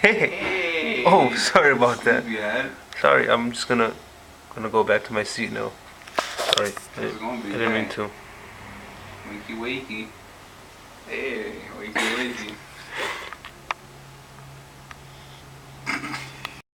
Hey. Oh, sorry about that. Yeah. Sorry, I'm just gonna go back to my seat now. Sorry, How's it going, I big didn't mean guy? to. Wakey wakey. Hey, wakey wakey.